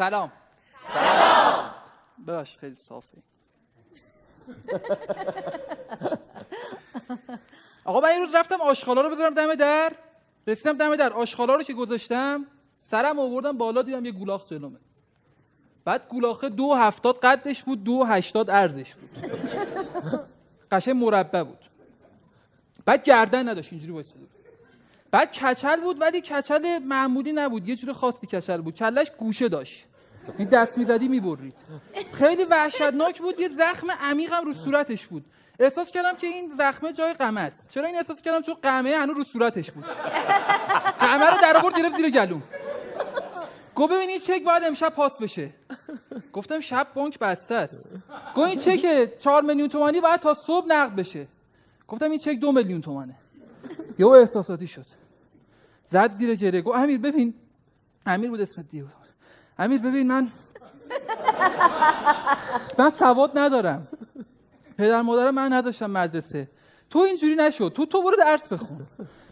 سلام. باش خیلی صافه. آقا من این روز رفتم آشغالا رو بذارم دم در. رسیدم دم در، آشغالا رو که گذاشتم سرم آوردم بالا، دیدم یه گولاخ جلومه. بعد گولاخه 2.70 قدش بود، 2.80 عرضش بود. قشنگ مربع بود. بعد گردن نداشت، اینجوری وایساده بود. بعد کچل بود ولی کچل معمولی نبود، یه جور خاصی کچل بود. کلش گوشه داشت. این دست میزدی میبرید. خیلی وحشتناک بود. یه زخم عمیق هم رو صورتش بود. احساس کردم که این زخمه جای قمه است. چرا این احساس کردم؟ چون قمه هنوز رو صورتش بود. قمه رو در آورد گرفت زیر گلوم. گفت ببین این چک باید امشب پاس بشه. گفتم شب بانک بسته است. گفت این چک 4 میلیون تومانی باید تا صبح نقد بشه. گفتم این چک 2 میلیون تومانه. یهو احساساتی شد. زد زیر گریه. گفت امیر ببین، امیر بود اسمت دیگه. امیر ببین من سواد ندارم. پدر مادرم من نداشتم مدرسه. تو اینجوری نشد. تو برو درس بخون.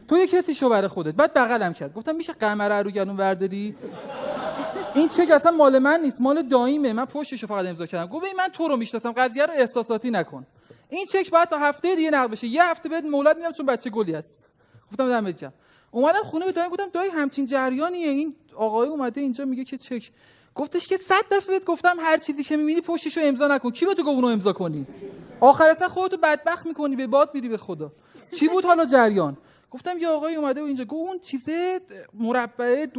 تو یه کسی شو برای خودت. بعد بغلم کرد. گفتم میشه قمر رو گلون ورداری؟ این چک اصلا مال من نیست، مال داییمه. من پشتشو فقط امضا کردم. گفت ببین من تو رو میشناسم، قضیه رو احساساتی نکن. این چک باید تا هفته دیگه نقد بشه. یه هفته بعد مولد میدم چون بچه گلی است. گفتم دمت گرم. اومدم خونه به دایم گفتم دایی همچین جریانیه، این آقای اومده اینجا میگه که چک. گفتش که 100 دفعه بهت گفتم هر چیزی که میبینی پشتشو امضا نکن. کی به تو گفت اونو امضا کنی؟ آخر اصلا خودتو بدبخت میکنی، به باد میری به خدا. چی بود حالا جریان؟ گفتم یه آقای اومده و اینجا گفت اون چیزه مربع 2.70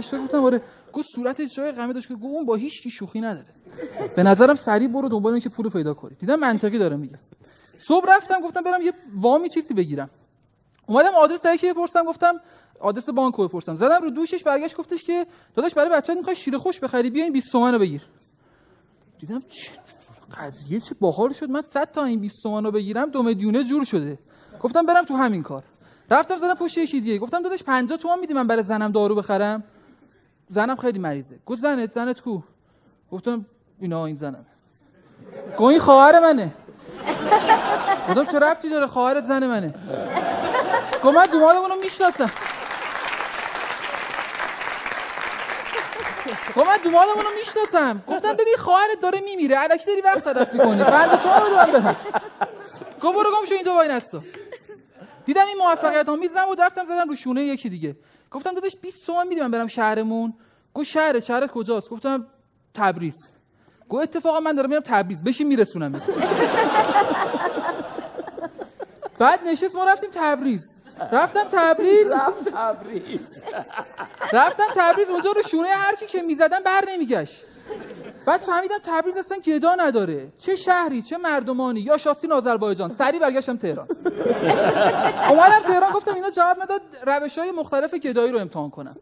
2.80. گفتم آره. گفت صورتش جای غمه داشت. گفت اون با هیچ کی شوخی نداره. به نظرم سریع برو دنبال اینکه پول پیدا کنی. دیدم منطقی داره میگه. صبح رفتم گفتم برم یه وامی چیزی بگیرم. اومدم آدرس یکی بپرسم، گفتم آدرس بانک رو بپرسم. زدم رو دوشش، برگشت گفتش که داداش برای بچه‌ت می‌خوای شیر خوش بخری، بیا این 20 تومن رو بگیر. دیدم چه قضیه چه باحال شد. من 100 تا این 20 تومن رو بگیرم 2 میلیونه جور شده. گفتم برم تو همین کار. رفتم زدم پشت یکی دیگه. گفتم داداش 50 تومن میدی من برای زنم دارو بخرم؟ زنم خیلی مریضه. گفت زنت کو؟ گفتم این زنم. گفت این خواهر منه. گفتم چه ربطی داره خواهرت زن منه؟ گفت من دومادمون رو میشناسم. گفتم ببین خواهرت داره میمیره، الکی داری وقت تلف می‌کنی. 50 تومن رو من برم. گفت برو گم شو اینجا وای نستا. دیدم این موفقیت آمیز نبود، رفتم زدم رو شونه یکی دیگه. گفتم داداش 20 تومن میدی من برم شهرمون؟ گفت شهرت کجاست؟ گفتم تبریز. گفت اتفاقا من دارم میرم تبریز، بشین میرسونم. بعد نشست ما رفتیم تبریز. رفتم تبریز اونجا رو شونه هر کی که میزدن بر نمیگشت. بعد فهمیدم تبریز اصلا گدا نداره. چه شهری، چه مردمانی، یا شاسین آذربایجان. سریع برگشتم تهران. اومدم تهران گفتم اینا جواب نداد، روش‌های مختلف گدایی رو امتحان کنم.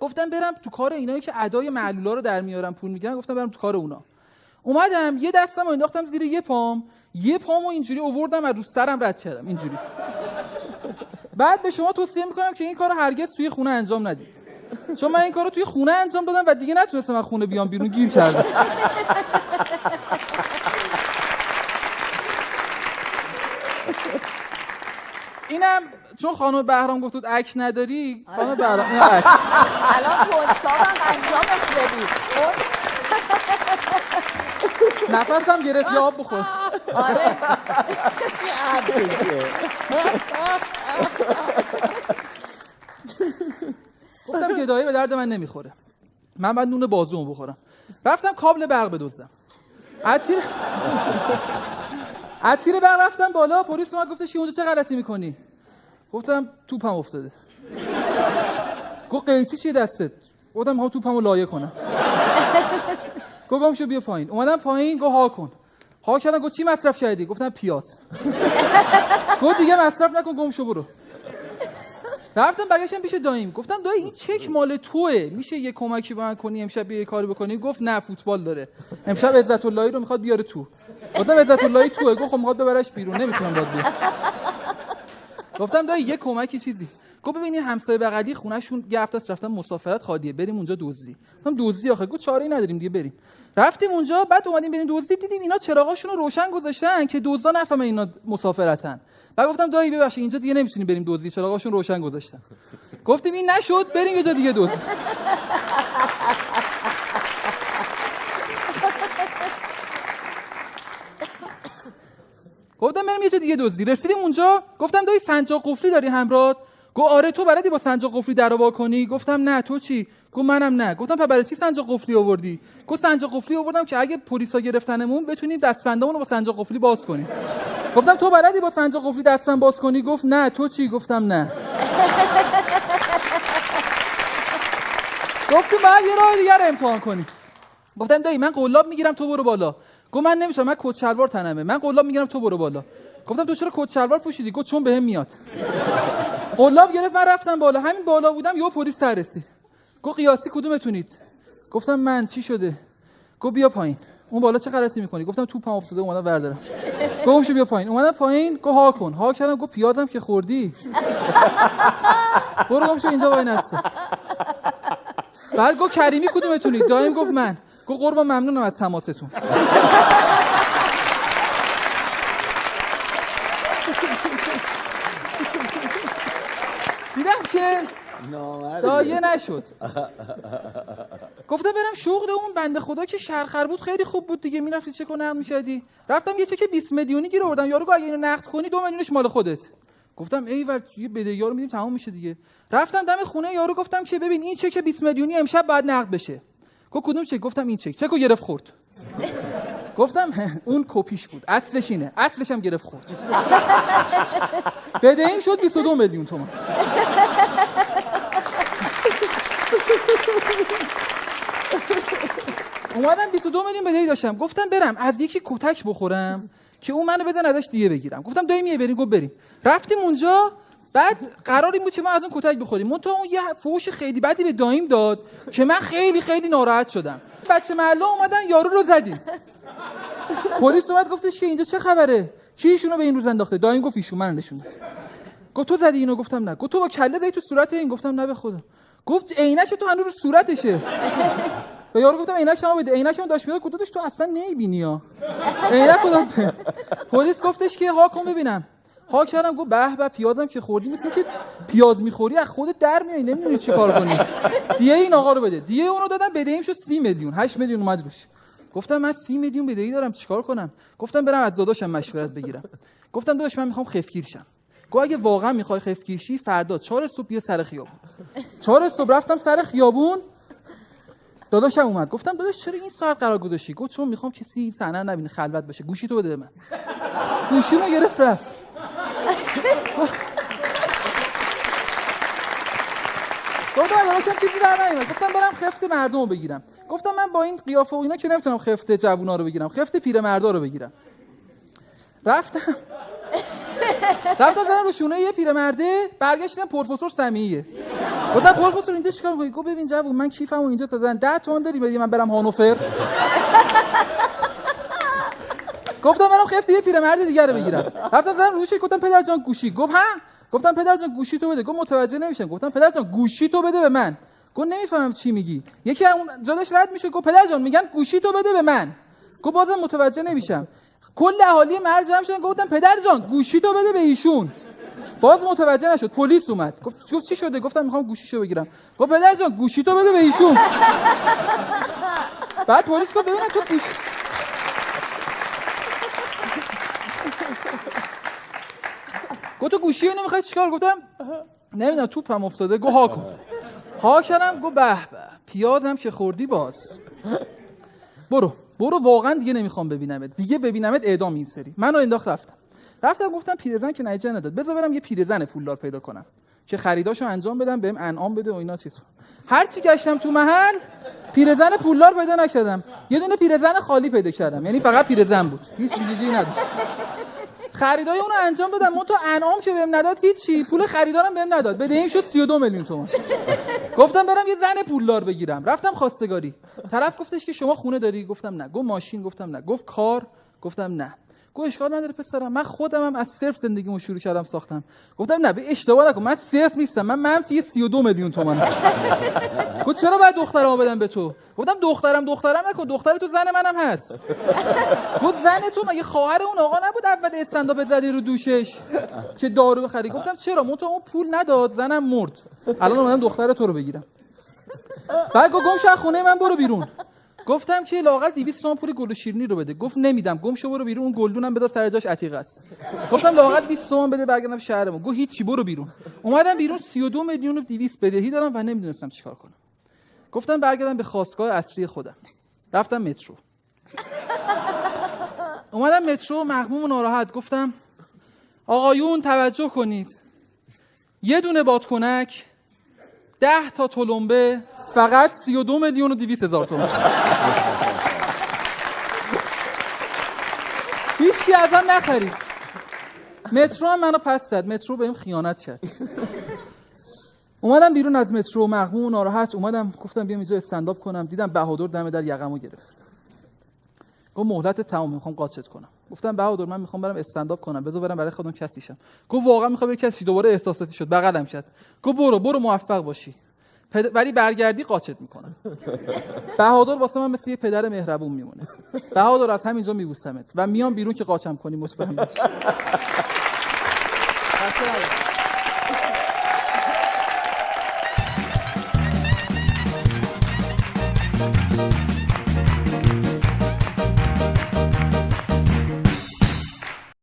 گفتم برم تو کار اینایی که ادای معلولا رو در میارن پول میگیرن. گفتم برم تو کار اونا. اومدم یه دستمو انداختم زیر یه پامو اینجوری آوردم از رو سرم رد کردم اینجوری. بعد به شما توصیه میکنم که این کارو هرگز توی خونه انجام ندید. چون من این کارو توی خونه انجام دادم و دیگه نتونستم از خونه بیام بیرون، گیر کردم. اینم چون خانم بهرام گفت عکس نداری، خانم بهرام این عکس. الان کنجکاوم انجامش بدید. نفسم گرفت یه آب بخور. آره. گفتم گدایی به درد من نمیخوره. من باید نون بازومو بخورم. رفتم کابل برق بدزدم. از تیر برق رفتم بالا، پلیس اومد گفتش اونجا چه غلطی میکنی؟ گفتم توپم افتاده. گفت قیچی چیه دستت؟ گفتم میخوام توپمو لایه کنم. گفت گم شو بیا پایین. اومدم پایین، گفت ها کن. ها کردم. گفت چی مصرف کردی؟ گفتم پیاز. گفت دیگه مصرف نکن، گم شو برو. رفتم برگشتم پیش داییم. گفتم دایی این چک مال توئه، میشه یه کمکی به من کنی امشب یه کاری بکنی؟ گفت نه فوتبال داره امشب عزت اللهی رو میخواد بیاره تو. گفتم عزت اللهی توئه؟ گفت خب میخواد ببرش بیرون، نمیتونم داد بیاد. گفتم دایی یه کمکی چیزی. گفت ببین این همسایه بغلی خونه‌شون یه هفته است رفتن مسافرت خالیه، بریم اونجا دزدی. گفتم دزدی آخه؟ گفت چاره‌ای نداریم دیگه بریم. رفتیم اونجا، بعد اومدیم بریم دزدی، دیدیم اینا چراغاشون رو روشن گذاشتن که دزدا نفهمن اینا مسافرتن. بعد گفتم دایی ببخشید اینجا دیگه نمیتونیم بریم دزدی، چراغاشون روشن گذاشتن. گفتیم این نشد بریم یه جا دیگه دزدی. گفتم بریم یه جا دیگه دزدی. رسیدیم اونجا، گفتم دایی سنجاق قفلی داری همراهت؟ گفت آره. تو بلدی با سنجاق قفلی درو وا کنی؟ گفتم نه. تو چی؟ گفت منم نه. گفتم پس برای چی سنجاق قفلی آوردی؟ گفت سنجاق قفلی آوردم که اگه پلیسا گرفتنمون بتونیم دستبندامون رو با سنجاق قفلی باز کنیم. گفتم تو بلدی با سنجاق قفلی دستبند باز کنی؟ گفت نه. تو چی؟ گفتم نه. گفتم بعد یه راه دیگه رو امتحان کنی. گفتم دایی من قلاب میگیرم تو برو بالا. گفت من نمیشم، من کت شلوار تنمه. من قلاب میگیرم تو برو بالا. گفتم تو چرا کت شلوار پوشیدی؟ گفت چون بهم میاد. قلاب گرفت من رفتم بالا. همین بالا بودم یهو پلیس سر رسید. گفت قیاسی کدومتونید؟ گفتم من. چی شده؟ گفت بیا پایین. اون بالا چه غلطی میکنی؟ گفتم توپم افتاده اومدم بردارم. گفتم بیا پایین. اومدم پایین. گفت ها کن. ها کردم. گفت پیازم که خوردی. برو گم شو اینجا وای نسته. بعد گفت کریمی کدومتونید؟ دایم گفت من. گفت قربان ممنونم از تماستون. دیدم که دایه نشد. گفتم برم شغل اون بنده خدا که شرخر بود خیلی خوب بود دیگه، میرفتی چک و نقد می‌کردی. رفتم یه چک 20 میلیونی گیر آوردم. یارو گفت اگه اینو نقد کنی 2 میلیونش مال خودت. گفتم ایول یه بدهیارو میدیم تمام میشه دیگه. رفتم دم خونه یارو گفتم که ببین این چک 20 میلیونی امشب باید نقد بشه. گفت کدوم چک؟ گفتم این چکو گرفت خورد. گفتم اون کپیش بود، اصلش اینه. اصلش هم گرفت خورد. بدهیم شد 22 میلیون تومان. اومدم 22 میلیون بدهی داشتم. گفتم برم از یکی کتک بخورم که اون منو بزن ازش دیگه بگیرم. گفتم دایی میای بریم؟ گفت بریم. رفتیم اونجا. بعد قرار این بود که ما از اون کتک بخوریم. من تو اون یه فوش خیلی بدی به دایم داد که من خیلی خیلی ناراحت شدم. بچه محله اومدن یارو رو زدیم. پلیس اومد گفتش که اینجا چه خبره؟ کی ایشونو به این روز انداخته؟ دایم گفت ایشون من نشون داد. گفت تو زدی اینو؟ گفتم نه. گفت تو با کله زدی تو صورت این؟ گفتم نه به خدا. گفت عینش تو هنوز رو صورتشه. به یارو گفتم عینک شما بده. عینکم داشت میاد. گفتش تو اصلا نمیبینی ها. عینک کدوم؟ پلیس گفتش که ها کن ببینم. ها کردم. گفت به به پیازم که خوردی. مثل که پیاز میخوری از خودت در میای نمیدونی چیکار کنی. دیگه این آقا رو بده. دیگه اونو دادم بدهیم شد 30 میلیون. 8 میلیون اومد روش. گفتم من 30 میلیون بدهی دارم چیکار کنم؟ گفتم برم از داداشم مشورت بگیرم. گفتم داداش من میخوام خفگیر شم. گفت اگه واقعا میخوای خفگیر شی فردا 4 صبح بیا سر خیابون. 4 صبح رفتم سر خیابون. داداشم اومد. گفتم داداش چرا این ساعت قرار گذاشتی؟ گفت چون میخوام کسی این صحنه نبینه خلوت باشه. گوشی تو بده من. گوشیمو گرفت رفت. گفتم داداشم چیزی در نمیاد. گفتم برم خفت مردمو بگیرم. گفتم من با این قیافه و اینا که نمیتونم خفت جوونا رو بگیرم، خفت پیرمردا رو بگیرم. رفتم زدم رو شونه یه پیرمرده. برگشتم پروفسور سمیعیه. گفتم پروفسور اینجا چیکار می‌کنی؟ گفت ببین جوون من کیفمو اینجا زدن 10 تومن داری بدی من برم هانوفر. گفتم برم خفت یه پیرمرد دیگه رو بگیرم. رفتم زدم روش. گفتم پدر جان گوشی. گفت ها. گفتم پدر جان گوشی تو بده. گفت متوجه نمیشم. گفتم پدر جان گوشی تو بده به من. گفت نمیفهمم چی میگی. یکی اون جادش رد میشه. گفت پدر جان میگن گوشی تو بده به من. گفت بازم متوجه نمیشم. کل اهالی مرز جمع شدن. گفتم پدر جان گوشی تو بده به ایشون. باز متوجه نشد. پلیس اومد. گفت چی شده؟ گفتم میخوام گوشیشو بگیرم. گفت پدر جان گوشی تو بده به ایشون. بعد پلیس گفت ببین تو گوشی گفت تو گوشی اینو میخوای چیکار؟ گفتم نمیدونم توپم افتاده. گفت ها کن. ها کردم. گفت به به پیازم که خوردی باز. برو واقعا دیگه نمیخوام ببینمت. دیگه ببینمت اعدام این سری. منو انداخت رفتم گفتم پیرزن که نتیجه نداد. بذار برم یه پیرزن پولدار پیدا کنم که خریداشو انجام بدم بهم انعام بده و اینا چیزا. هر چی گشتم تو محل پیرزن پولدار پیدا نکردم. یه دونه پیرزن خالی پیدا کردم. یعنی فقط پیرزن بود. هیچ چیزی نداشت. خریدای اونو انجام دادم. من تو انعام که بهم نداد هیچی. پول خریدارم بهم نداد. بدهیم شد 32 میلیون تومان. گفتم برم یه زن پولدار بگیرم. رفتم خواستگاری. طرف گفتش که شما خونه داری؟ گفتم نه. گفت ماشین؟ گفتم نه. گفت کار؟ گفتم نه. گفت اشکال نداره پسرم من خودم هم از صفر زندگیمو شروع کردم ساختم. گفتم نه به اشتباه نکن من صفر نیستم. من منفی 32 میلیون تومان. گفت چرا باید دخترامو بدم به تو؟ گفتم دخترم نکن. دختر تو زن منم هست. گفت زن تو مگه خواهر اون آقا نبود اول استنداپ زدی رو دوشش که دارو بخری؟ گفتم چرا؟ من تو اون پول نداد زنم مرد. الان اومدم دختر تو رو بگیرم. بعد گفت گم شو خونه من برو بیرون. گفتم که لااقل 200 تومن پول گل و شیرینی رو بده. گفت نمیدم، گم شو برو بیرون، اون گلدونم بذار سر جاش عتیق است. گفتم لااقل 20 تومن بده برگردم شهرمون. گفت هیچی برو بیرون. اومدم بیرون 32 میلیون و 200 بدهی دارم و نمیدونستم چیکار کنم. گفتم برگردم به خاستگاه اصلی خودم. رفتم مترو. اومدم مترو مغموم و ناراحت. گفتم آقایون توجه کنید، یه دونه بادکنک 10 تا تلمبه فقط 32 میلیون و 200 هزار تومان. هیچکی ازم نخرید. مترو هم منو پس زد. مترو بهم خیانت کرد. اومدم بیرون از مترو مغموم و ناراحت. اومدم گفتم بیام اینجا استندآپ کنم. دیدم بهادر دم در یقمو گرفت. گفت مهلت تمام، میخوام قاچت کنم. گفتم بهادر من میخوام برم استندآپ کنم، بذار برم برای خودم کسی شم. گفت واقعا میخوای بری کسی؟ دوباره احساساتی شد، بغلم کرد. گفت برو موفق باشی، ولی برگردی قاچت میکنم. بهادر واسه من مثل یه پدر مهربون میمونه. بهادر از همینجا میبوسمت و میام بیرون که قاچم کنی مطمئن باش.